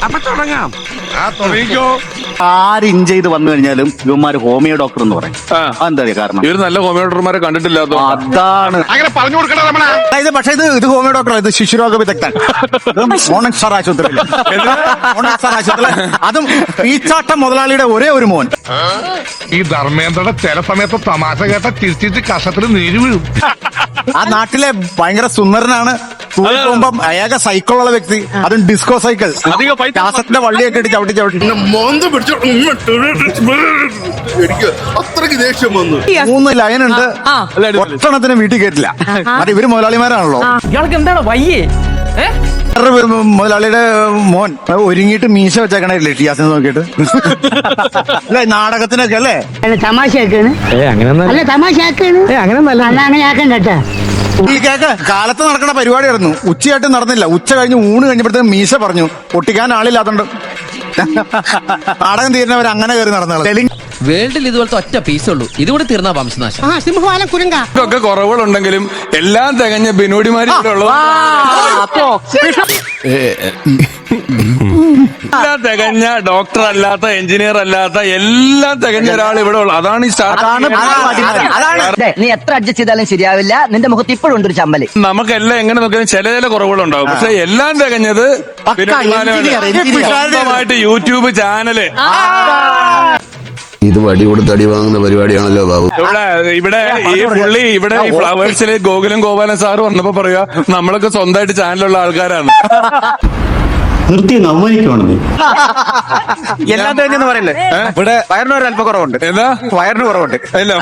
അപ്പൊ തുടങ്ങാം. ആര് ഇഞ്ച് ചെയ്ത് വന്നു കഴിഞ്ഞാലും ഇവന്മാര് ഹോമിയോ ഡോക്ടർ എന്ന് പറയും. എന്താ കാരണം? ഇവര് നല്ല ഹോമിയോ ഡോക്ടർമാരെ കണ്ടിട്ടില്ലാത്തോ? അതാണ് അങ്ങനെ പറഞ്ഞു കൊടുക്കണ രമണ. പക്ഷെ ഇത് ഹോമിയോ ഡോക്ടർ, ഇത് ശിശുരോഗ വിദഗ്ധൻ. മോണക് സാർ ആശുപത്രി, അതും ഈച്ചാട്ടം മുതലാളിയുടെ ഒരേ ഒരു മോൻ. ഈ ധർമ്മേന്ദ്രയുടെ ചില സമയത്ത് തമാശ കേട്ട തിരിച്ചിട്ട് കഷത്തിൽ നീര് വീഴും. ആ നാട്ടിലെ ഭയങ്കര സുന്ദരനാണ്. പോകുമ്പം അയാൾക്ക് സൈക്കിളുള്ള വ്യക്തി, അതും ഡിസ്കോ സൈക്കിൾ. കാസറ്റിന്റെ വള്ളിയൊക്കെ ഇട്ട് ചവിട്ടി എനിക്ക് അത്രയ്ക്ക് ദേഷ്യം വന്നു. 3 ലൈൻ ഉണ്ട്, ഒറ്റണത്തിന് വീട്ടിൽ കേട്ടില്ല. അത് ഇവര് മുതലാളിമാരാണല്ലോ. ഇയാൾക്ക് എന്താണ് വയ്യേ? മുതലാളിയുടെ മോൻ ഒരുങ്ങിയിട്ട് മീശ വെച്ചേക്കണല്ലേ ടിയാസിനെ നോക്കിയിട്ട്. അല്ലെ നാടകത്തിനൊക്കെ അല്ലേ തമാശയാക്കാണ്. അല്ല തമാശയാക്കാണ്. അങ്ങനെ ആക്കണ്ട കേട്ടാ. ഈ കേക്ക് കാലത്ത് നടക്കുന്ന പരിപാടിയായിരുന്നു. ഉച്ചയായിട്ട് നടന്നില്ല. ഉച്ച കഴിഞ്ഞ് ഊണ് കഴിഞ്ഞപ്പോഴത്തേക്കും മീശ പറഞ്ഞു പൊട്ടിക്കാൻ ആളില്ലാത്തോണ്ട് നാടകം തീരുന്നവർ അങ്ങനെ കയറി നടന്നു. വേൾഡിൽ ഇതുപോലത്തെ ഒറ്റ പീസേ ഉള്ളൂ. ഇതുകൂടി തീർന്നാ വംശനാശം. സിംഹവാലം കുരങ്ക ഒക്കെ കുറവുകളുണ്ടെങ്കിലും എല്ലാം തികഞ്ഞ ബിനോടിമാരുള്ളൂ. എല്ലാം തികഞ്ഞ ഡോക്ടർ അല്ലാത്ത, എഞ്ചിനീയർ അല്ലാത്ത, എല്ലാം തികഞ്ഞ ഒരാൾ ഇവിടെ ഉള്ളു. അതാണ് ഈ സ്റ്റാർ. നീ എത്ര അഡ്ജസ്റ്റ് ചെയ്താലും ശരിയാവില്ല. നിന്റെ മുഖത്ത് ഇപ്പോഴും ഉണ്ട് ഒരു ചമ്മല്. നമുക്കെല്ലാം എങ്ങനെ നോക്കിയാലും ചില കുറവുകളുണ്ടാവും. പക്ഷെ എല്ലാം തികഞ്ഞത് സ്വന്തമായിട്ട് യൂട്യൂബ് ചാനല്. ഇത് വടി കൊടുത്ത് അടി വാങ്ങുന്ന പരിപാടിയാണല്ലോ ബാബു. ഇവിടെ ഈ പുള്ളി ഇവിടെ ഈ ഫ്ലവേഴ്സിലെ ഗോകുലം ഗോപാലൻ സാറ് വന്നപ്പോ പറയാ നമ്മളൊക്കെ സ്വന്തമായിട്ട് ചാനലുള്ള ആൾക്കാരാണ്. നിർത്തി അവമാനിക്കുവാണ് നീ. എല്ലാം തേഞ്ഞെന്ന് പറയല്ലേ? ഇവിടെ വയറിന് ഒരു അല്പം കുറവുണ്ട്. എന്താ വയറിന് കുറവുണ്ട്. ഇല്ല,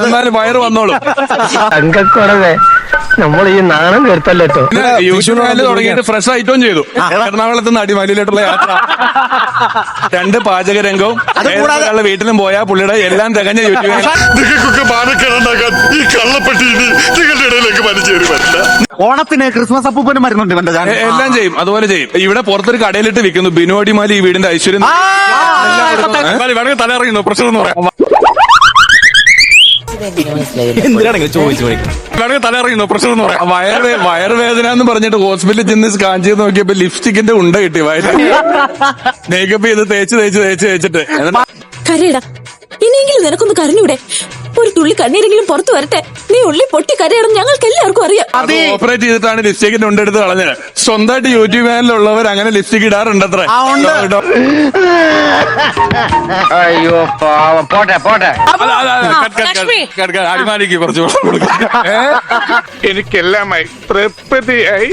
എന്നാലും വയറ് വന്നോളൂ. അങ്കക്കുറവേ നമ്മൾ ഈ നാണം കേട്ടല്ലോ. യൂട്യൂബ് ചാനൽ തുടങ്ങിയിട്ട് ഫ്രഷ് ഐറ്റവും ചെയ്തു. എറണാകുളത്ത് നിന്ന് അടിമാലിയിലോട്ടുള്ള യാത്ര, 2 പാചക രംഗവും, വീട്ടിലും പോയാ പുള്ളിയുടെ എല്ലാം തികഞ്ഞ യൂട്യൂബ്. നിങ്ങൾക്കൊക്കെ മാനക്കേടുണ്ടാക്കാൻ ഈ കള്ളപ്പെട്ടി നിങ്ങളുടെ ഇടയിലേക്ക് വലിച്ചേറി പറ്റില്ല. ഓണത്തിന് ക്രിസ്മസ് അപ്പൂപ്പനും വരുന്നുണ്ട് ഇവന്റെ ചാനൽ. എല്ലാം ചെയ്യും, അതുപോലെ ചെയ്യും. ഇവിടെ പുറത്തൊരു കടയിലിട്ട് വിൽക്കുന്നു ബിനോടിമാലി ഈ വീടിന്റെ ഐശ്വര്യം. തല ഇറങ്ങുന്നു പ്രശ്നം എന്ന് പറയാം. തല ഇറങ്ങുന്നു പ്രശ്നം എന്ന് പറയാം. വയറുവേദന എന്ന് പറഞ്ഞിട്ട് ഹോസ്പിറ്റലിൽ ചെന്ന് സ്കാൻ ചെയ്ത് നോക്കിയപ്പോ ലിപ്സ്റ്റിക്കിന്റെ ഉണ്ട കിട്ടി വയറ്. മേക്കപ്പ് ചെയ്ത് തേച്ചിട്ട് കരയടാ. ഇനിയെങ്കിലും നിനക്കൊന്ന് കരഞ്ഞൂടെ? ഒരു തുള്ളി കണ്ണീരെങ്കിലും പുറത്തു വരട്ടെ. നീ ഉള്ളി പൊട്ടി കരയണം ഞങ്ങൾക്ക് എല്ലാവർക്കും അറിയാം. അത് ഓപ്പറേറ്റ് ചെയ്തിട്ടാണ് ലിപ്സ്റ്റിക്കിന്റെ ഉണ്ടെടുത്ത് കളഞ്ഞത്. സ്വന്തമായിട്ട് യൂട്യൂബ് ചാനലുള്ളവർ അങ്ങനെ ലിപ്സ്റ്റിക് ഇടാറുണ്ട് അത്ര. അയ്യോ പാവം. പോട്ടെ അടിമാലിക്ക് കുറച്ച് എനിക്കെല്ലാമായി തൃപ്തിയായി.